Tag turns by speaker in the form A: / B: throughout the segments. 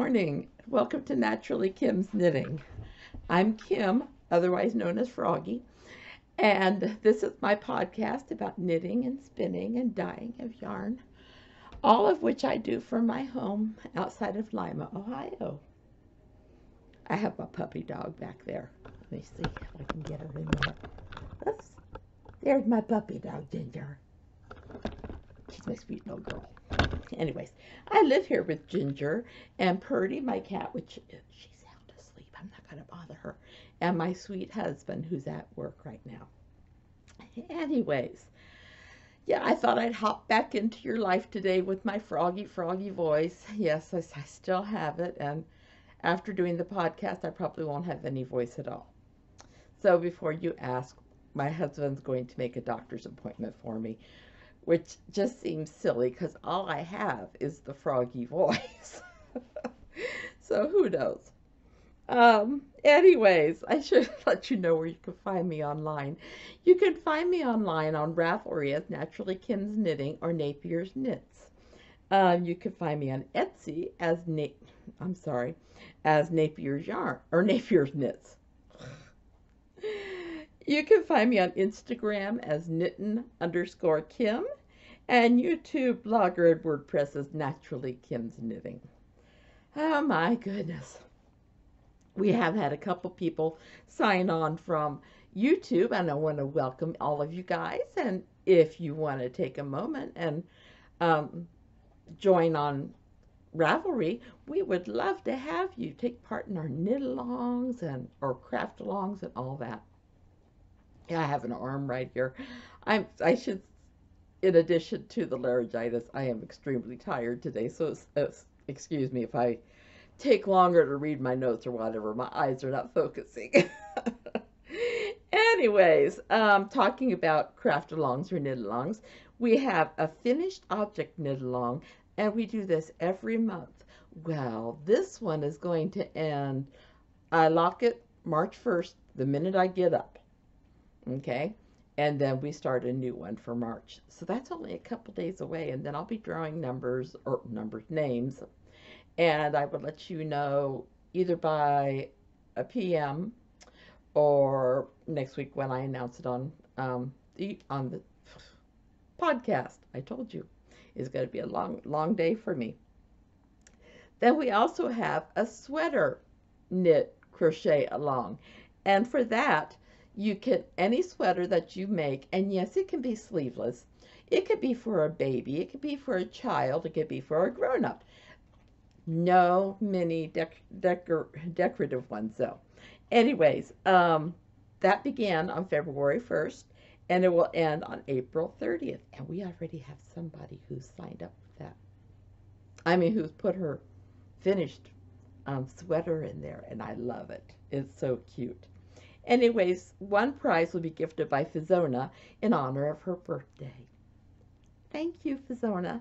A: morning. Welcome to Naturally Kim's Knitting. I'm Kim, otherwise known as Froggy, and this is my podcast about knitting and spinning and dyeing of yarn, all of which I do from my home outside of Lima, Ohio. I have my puppy dog back there. Let me see if I can get her in there. Oops. There's my puppy dog, Ginger. She's my sweet little girl. Anyways, I live here with Ginger and Purdy, my cat, which she's sound asleep. I'm not going to bother her. And my sweet husband, who's at work right now. Anyways, yeah, I thought I'd hop back into your life today with my froggy voice. Yes, I still have it. And after doing the podcast, I probably won't have any voice at all. So before you ask, my husband's going to make a doctor's appointment for me, which just seems silly because all I have is the froggy voice. So who knows? Anyways, I should let you know where you can find me online. You can find me online on Ravelry as Naturally Kim's Knitting or NapiersKnits. You can find me on Etsy as as Napier's Yarn or Napier's Knits. You can find me on Instagram as knittin_Kim and YouTube, blogger, and WordPress as Naturally Kim's Knitting. Oh my goodness. We have had a couple people sign on from YouTube, and I want to welcome all of you guys. And if you want to take a moment and join on Ravelry, we would love to have you take part in our knit-alongs and or craft-alongs and all that. Yeah, I have an arm right here. I should, in addition to the laryngitis, I am extremely tired today, so excuse me if I take longer to read my notes or whatever. My eyes are not focusing. Anyways, talking about craft-alongs or knit-alongs, we have a finished object knit-along, and we do this every month. Well, this one is going to end, I lock it March 1st, the minute I get up. Okay, and then we start a new one for March. So that's only a couple days away, and then I'll be drawing names, and I will let you know either by a PM or next week when I announce it on the podcast. I told you it's going to be a long day for me. Then we also have a sweater knit crochet along, and for that you can, any sweater that you make, and yes, it can be sleeveless. It could be for a baby. It could be for a child. It could be for a grown-up. No mini decorative ones, though. Anyways, that began on February 1st, and it will end on April 30th. And we already have somebody who's signed up for that. I mean, who's put her finished sweater in there, and I love it. It's so cute. Anyways, one prize will be gifted by Fizzona in honor of her birthday. Thank you, Fizzona.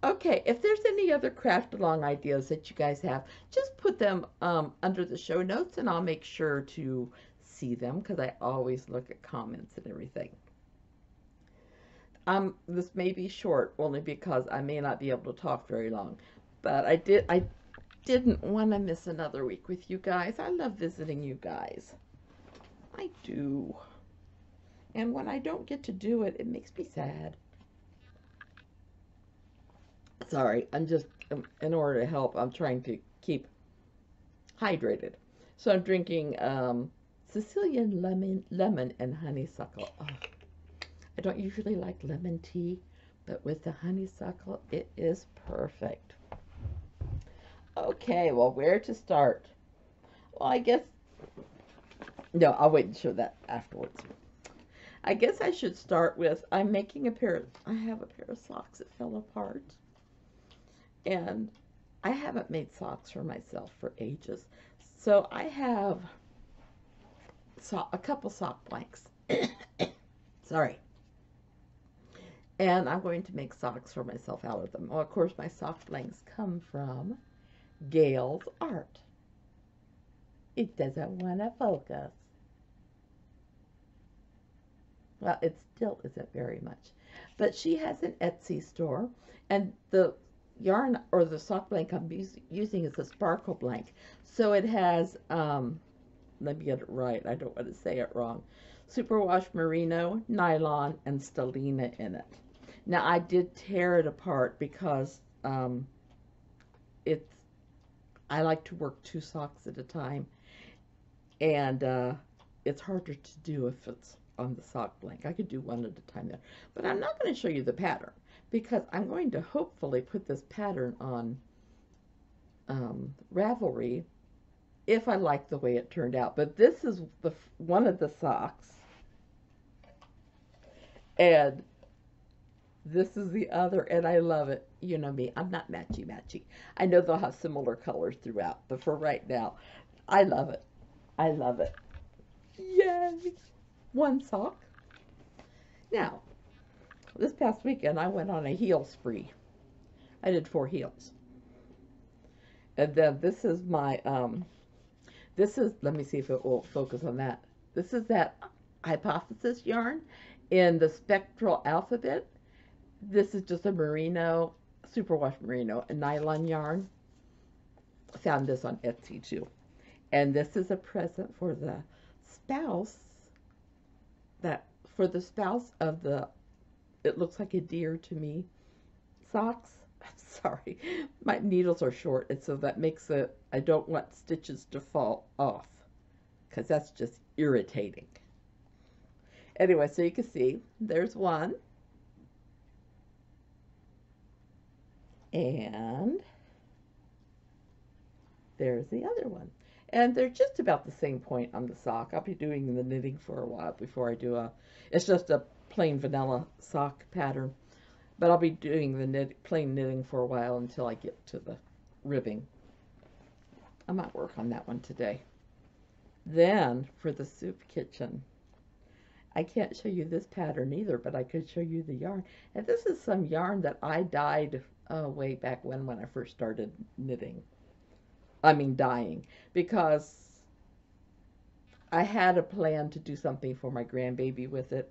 A: Okay, if there's any other craft-along ideas that you guys have, just put them under the show notes, and I'll make sure to see them because I always look at comments and everything. This may be short only because I may not be able to talk very long, but I didn't want to miss another week with you guys. I love visiting you guys. I do. And when I don't get to do it, it makes me sad. Sorry, in order to help, I'm trying to keep hydrated. So I'm drinking Sicilian lemon and honeysuckle. Oh, I don't usually like lemon tea, but with the honeysuckle, it is perfect. Okay, well, where to start? Well, I guess, no, I'll wait and show that afterwards. I guess I should start with, I have a pair of socks that fell apart. And I haven't made socks for myself for ages. So I have a couple sock blanks. Sorry. And I'm going to make socks for myself out of them. Well, of course, my sock blanks come from Gale's art. It doesn't want to focus. Well, it still isn't very much. But she has an Etsy store, and the yarn, or the sock blank I'm using is a sparkle blank. So it has, let me get it right, I don't want to say it wrong, superwash merino, nylon, and stellina in it. Now I did tear it apart because it's, I like to work 2 socks at a time, and it's harder to do if it's on the sock blank. I could do 1 at a time there, but I'm not going to show you the pattern because I'm going to hopefully put this pattern on Ravelry if I like the way it turned out. But this is one of the socks, and this is the other, and I love it. You know me, I'm not matchy-matchy. I know they'll have similar colors throughout, but for right now, I love it. I love it. Yay! 1 sock. Now, this past weekend, I went on a heel spree. I did 4 heels. And then this is my, let me see if it will focus on that. This is that Hypothesis yarn in the Spectral Alphabet. This is just a merino, superwash merino, a nylon yarn. I found this on Etsy too. And this is a present for the spouse, for the spouse of the, it looks like a deer to me, socks. I'm sorry, my needles are short, and so that makes it, I don't want stitches to fall off, because that's just irritating. Anyway, so you can see, there's one. And there's the other one. And they're just about the same point on the sock. I'll be doing the knitting for a while before I do it's just a plain vanilla sock pattern. But I'll be doing the plain knitting for a while until I get to the ribbing. I might work on that one today. Then, for the soup kitchen, I can't show you this pattern either, but I could show you the yarn. And this is some yarn that I dyed way back when I first started knitting. I mean dyeing, because I had a plan to do something for my grandbaby with it,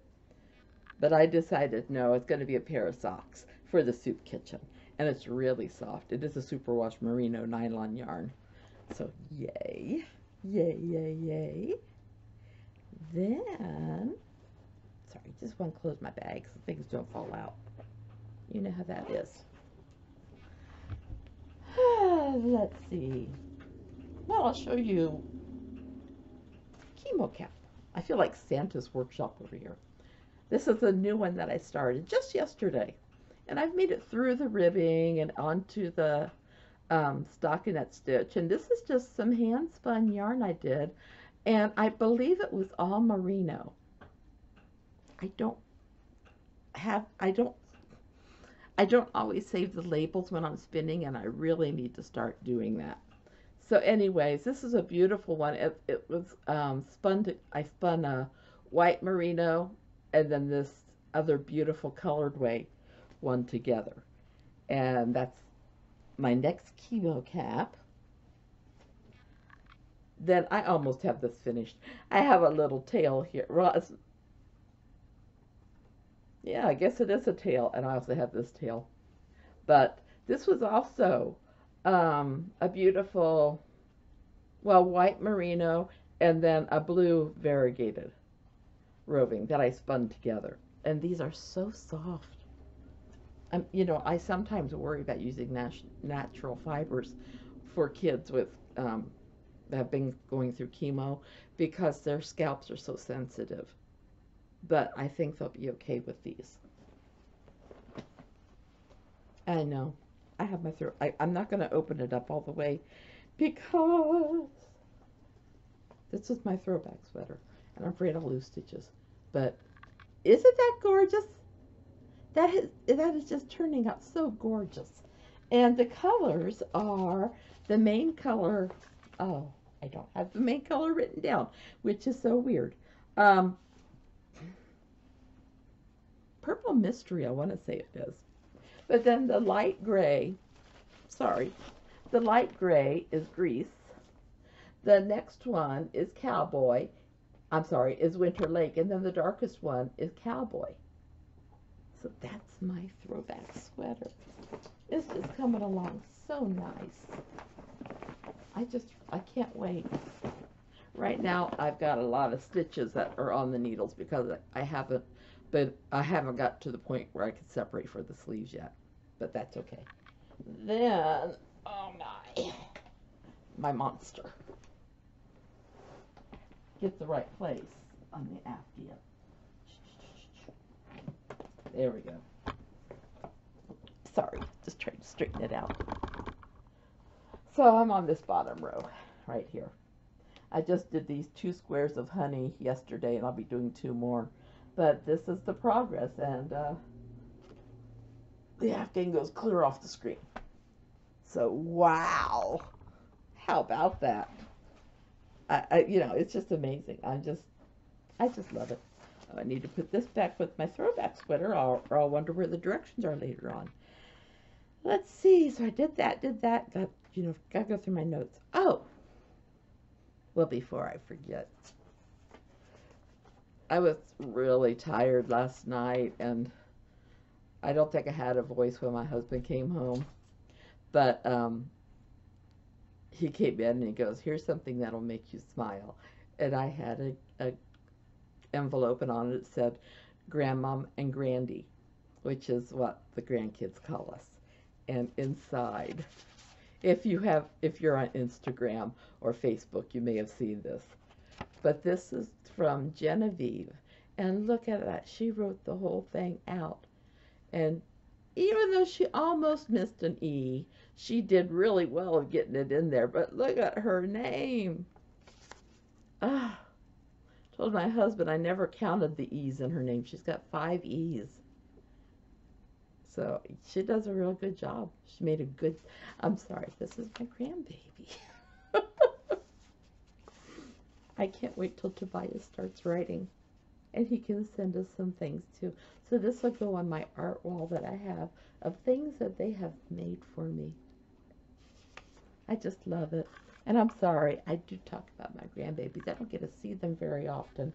A: but I decided no, it's going to be a pair of socks for the soup kitchen, and it's really soft. It is a superwash merino nylon yarn, so yay, yay, yay, yay. Then, sorry, just want to close my bag so things don't fall out. You know how that is. Let's see. Well, I'll show you chemo cap. I feel like Santa's workshop over here. This is a new one that I started just yesterday, and I've made it through the ribbing and onto the stockinette stitch. And this is just some hand spun yarn I did, and I believe it was all merino. I don't always save the labels when I'm spinning, and I really need to start doing that. So anyways, this is a beautiful one. It was I spun a white merino and then this other beautiful colored way one together. And that's my next chemo cap. Then I almost have this finished. I have a little tail here. Well, yeah, I guess it is a tail, and I also have this tail. But this was also a beautiful, well, white merino and then a blue variegated roving that I spun together. And these are so soft. You know, I sometimes worry about using natural fibers for kids with that have been going through chemo because their scalps are so sensitive. But I think they'll be okay with these. I know. I have my throat. I'm not going to open it up all the way because this is my throwback sweater, and I'm afraid I'll lose stitches. But isn't that gorgeous? That is just turning out so gorgeous. And the colors are the main color. Oh, I don't have the main color written down, which is so weird. Purple Mystery, I want to say it is. But then the light gray, the light gray is Grease. The next one is Cowboy. Is Winter Lake. And then the darkest one is Cowboy. So that's my throwback sweater. It's just coming along so nice. I can't wait. Right now I've got a lot of stitches that are on the needles because I haven't got to the point where I can separate for the sleeves yet. But that's okay. Then, oh my monster. Get the right place on the afghan. There we go. Sorry, just trying to straighten it out. So I'm on this bottom row right here. I just did these 2 squares of honey yesterday, and I'll be doing 2 more. But this is the progress, and the afghan goes clear off the screen. So wow, how about that? You know, it's just amazing. I just love it. I need to put this back with my throwback sweater, or I'll wonder where the directions are later on. Let's see. So I did that. Got to go through my notes. Oh, well, before I forget, I was really tired last night, and I don't think I had a voice when my husband came home. But he came in and he goes, "Here's something that'll make you smile." And I had a envelope, and on it said Grandmom and Grandy, which is what the grandkids call us. And inside, if you're on Instagram or Facebook, you may have seen this. But this is from Genevieve. And look at that. She wrote the whole thing out. And even though she almost missed an E, she did really well of getting it in there. But look at her name. Ah, told my husband I never counted the E's in her name. She's got 5 E's. So she does a real good job. She made a good, I'm sorry, this is my grandbaby. I can't wait till Tobias starts writing. And he can send us some things too. So this will go on my art wall that I have of things that they have made for me. I just love it. And I'm sorry, I do talk about my grandbabies. I don't get to see them very often.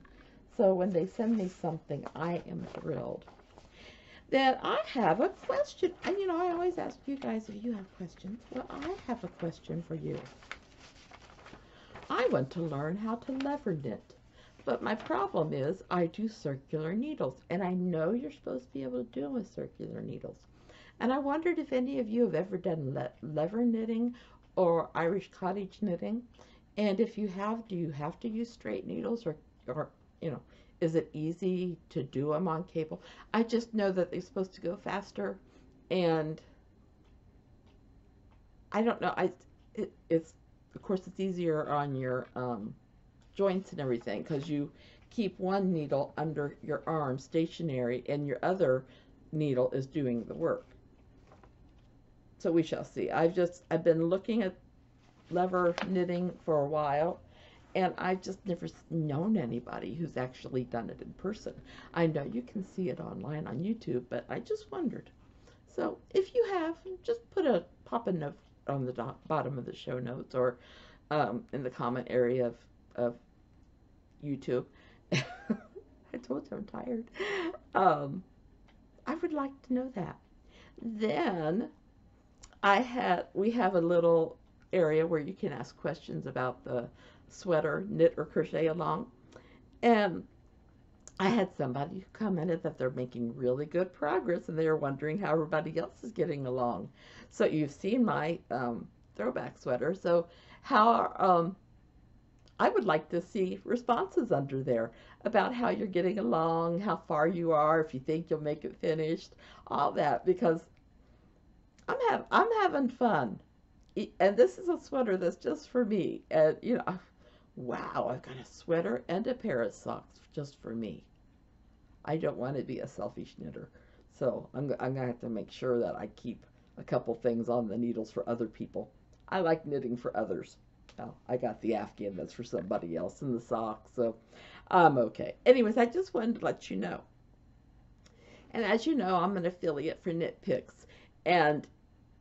A: So when they send me something, I am thrilled. Then I have a question. And you know, I always ask you guys if you have questions. Well, I have a question for you. I want to learn how to lever knit. But my problem is I do circular needles, and I know you're supposed to be able to do them with circular needles. And I wondered if any of you have ever done lever knitting or Irish cottage knitting. And if you have, do you have to use straight needles, or you know, is it easy to do them on cable? I just know that they're supposed to go faster, and I don't know. It's of course it's easier on your joints and everything, because you keep one needle under your arm stationary and your other needle is doing the work. So we shall see. I've been looking at lever knitting for a while, and I've just never known anybody who's actually done it in person. I know you can see it online on YouTube, but I just wondered. So if you have, just pop a note on the bottom of the show notes, or in the comment area of YouTube. I told you I'm tired. I would like to know that. Then we have a little area where you can ask questions about the sweater, knit or crochet along. And I had somebody who commented that they're making really good progress, and they were wondering how everybody else is getting along. So you've seen my throwback sweater. So how I would like to see responses under there about how you're getting along, how far you are, if you think you'll make it finished, all that, because I'm having fun. And this is a sweater that's just for me. And you know, wow, I've got a sweater and a pair of socks just for me. I don't want to be a selfish knitter. So I'm going to have to make sure that I keep a couple things on the needles for other people. I like knitting for others. Well, I got the afghan that's for somebody else in the socks, so I'm okay. Anyways, I just wanted to let you know. And as you know, I'm an affiliate for Knit Picks. And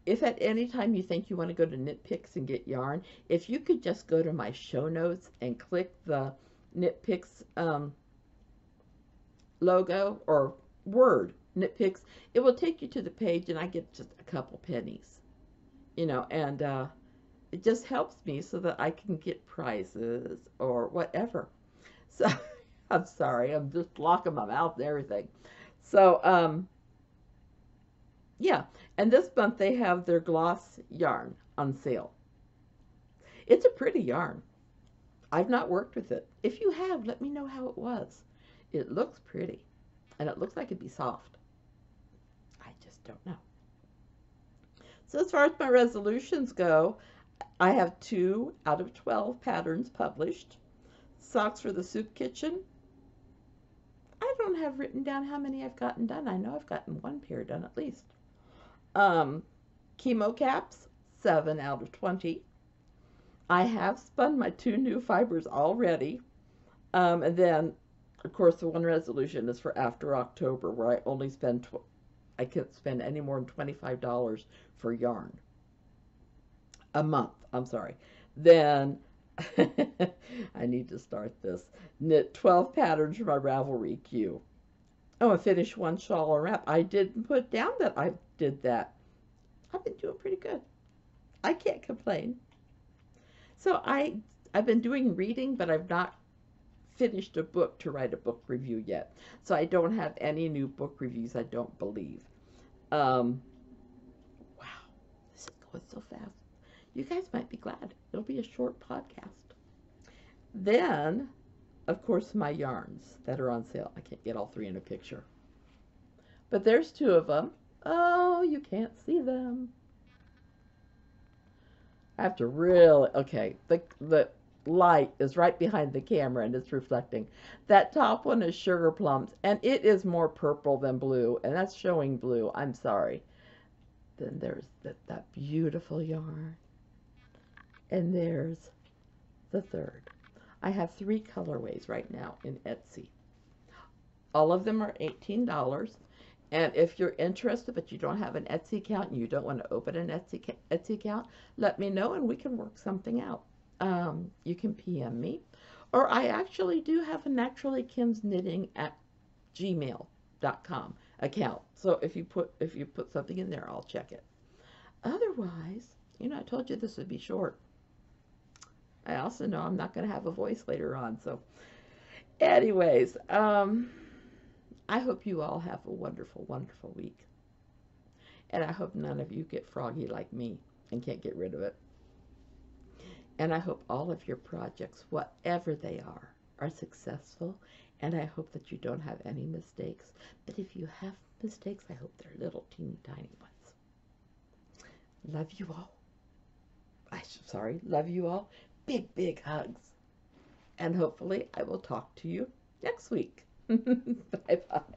A: if at any time you think you want to go to Knit Picks and get yarn, if you could just go to my show notes and click the Knit Picks logo or word, Knit Picks, it will take you to the page and I get just a couple pennies, you know, and it just helps me so that I can get prizes or whatever. So I'm sorry, I'm just locking my mouth and everything. So yeah, and this month they have their gloss yarn on sale. It's a pretty yarn. I've not worked with it. If you have, let me know how it was. It looks pretty, and it looks like it'd be soft. I just don't know. So as far as my resolutions go, I have 2 out of 12 patterns published. Socks for the soup kitchen. I don't have written down how many I've gotten done. I know I've gotten 1 pair done at least. Chemo caps, 7 out of 20. I have spun my 2 new fibers already. And then, of course, the one resolution is for after October, where I only spend, I can't spend any more than $25 for yarn. A month, I'm sorry. Then, I need to start this. Knit 12 patterns for my Ravelry queue. Oh, and finish 1 shawl or wrap. I didn't put down that I did that. I've been doing pretty good. I can't complain. So I've been doing reading, but I've not finished a book to write a book review yet. So I don't have any new book reviews, I don't believe. Wow, this is going so fast. You guys might be glad. It'll be a short podcast. Then, of course, my yarns that are on sale. I can't get all 3 in a picture. But there's 2 of them. Oh, you can't see them. I have to really, okay, the light is right behind the camera and it's reflecting. That top one is Sugar Plums, and it is more purple than blue, and that's showing blue. I'm sorry. Then there's that beautiful yarn. And there's the 3rd. I have 3 colorways right now in Etsy. All of them are $18. And if you're interested, but you don't have an Etsy account and you don't want to open an Etsy account, let me know and we can work something out. You can PM me. Or I actually do have a Naturally Kim's Knitting at gmail.com account. So if you put something in there, I'll check it. Otherwise, you know, I told you this would be short. I also know I'm not going to have a voice later on. So anyways, I hope you all have a wonderful, wonderful week. And I hope none of you get froggy like me and can't get rid of it. And I hope all of your projects, whatever they are successful. And I hope that you don't have any mistakes. But if you have mistakes, I hope they're little, teeny, tiny ones. Love you all. Love you all. Big, big hugs. And hopefully I will talk to you next week. Bye-bye.